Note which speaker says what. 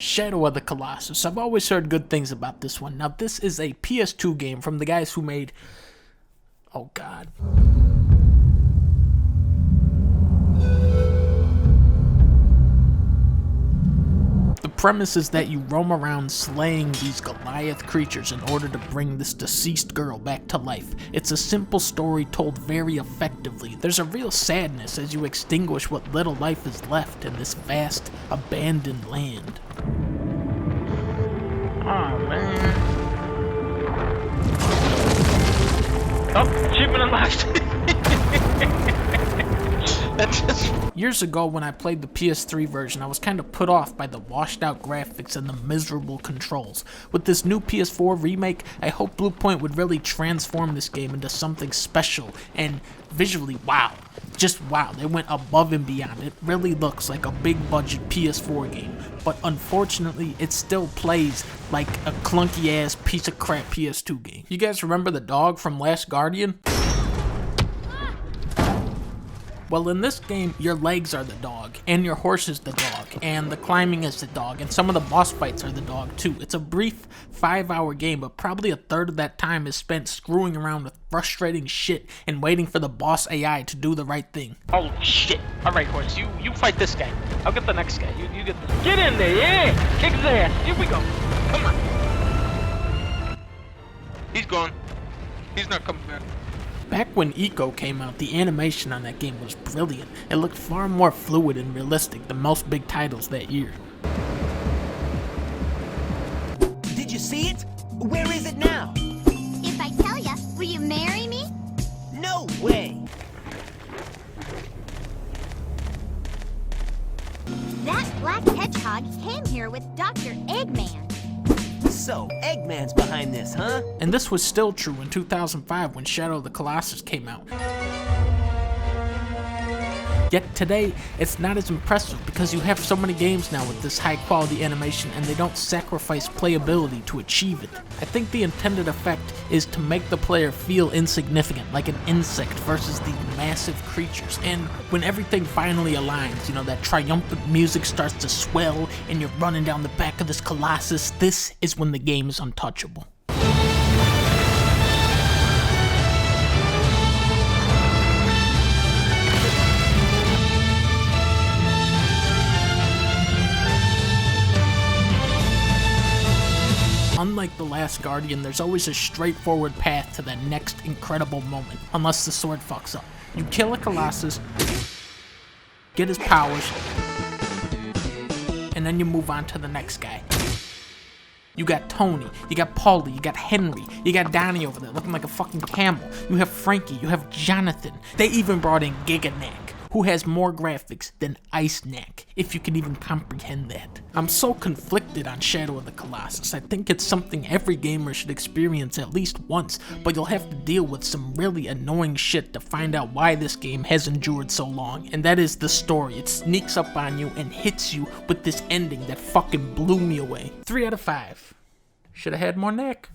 Speaker 1: Shadow of the Colossus. I've always heard good things about this one. Now, this is a PS2 game from the guys who made... Oh, God. The premise is that you roam around slaying these Goliath creatures in order to bring this deceased girl back to life. It's a simple story told very effectively. There's a real sadness as you extinguish what little life is left in this vast, abandoned land.
Speaker 2: Oh, man. Oh, achievement unlocked. That's just...
Speaker 1: Years ago when I played the PS3 version, I was kind of put off by the washed out graphics and the miserable controls. With this new PS4 remake, I hope Bluepoint would really transform this game into something special and visually wow. Just wow, they went above and beyond. It really looks like a big budget PS4 game, but unfortunately it still plays like a clunky ass piece of crap PS2 game. You guys remember the dog from Last Guardian? Well, in this game, your legs are the dog, and your horse is the dog, and the climbing is the dog, and some of the boss fights are the dog too. It's a brief 5-hour game, but probably a third of that time is spent screwing around with frustrating shit and waiting for the boss AI to do the right thing.
Speaker 2: Oh shit. Alright, horse, you fight this guy. I'll get the next guy. You get this. Get in there, yeah! Kick his ass. Here we go. Come on. He's gone. He's not coming back.
Speaker 1: Back when Eco came out, the animation on that game was brilliant. It looked far more fluid and realistic than most big titles that year.
Speaker 3: Did you see it? Where is it now?
Speaker 4: If I tell ya, will you marry me?
Speaker 3: No way!
Speaker 4: That black hedgehog came here with Dr. Eggman.
Speaker 3: So, Eggman's behind this, huh?
Speaker 1: And this was still true in 2005 when Shadow of the Colossus came out. Yet today, it's not as impressive because you have so many games now with this high quality animation and they don't sacrifice playability to achieve it. I think the intended effect is to make the player feel insignificant, like an insect versus these massive creatures. And when everything finally aligns, you know, that triumphant music starts to swell and you're running down the back of this Colossus, this is when the game is untouchable. Unlike The Last Guardian, there's always a straightforward path to that next incredible moment, unless the sword fucks up. You kill a Colossus, get his powers, and then you move on to the next guy. You got Tony, you got Paulie, you got Henry, you got Donnie over there looking like a fucking camel. You have Frankie, you have Jonathan. They even brought in Giganak, who has more graphics than Ice Knack, if you can even comprehend that. I'm so conflicted on Shadow of the Colossus. I think it's something every gamer should experience at least once, but you'll have to deal with some really annoying shit to find out why this game has endured so long, and that is the story. It sneaks up on you and hits you with this ending that fucking blew me away. 3 out of 5. Should have had more neck.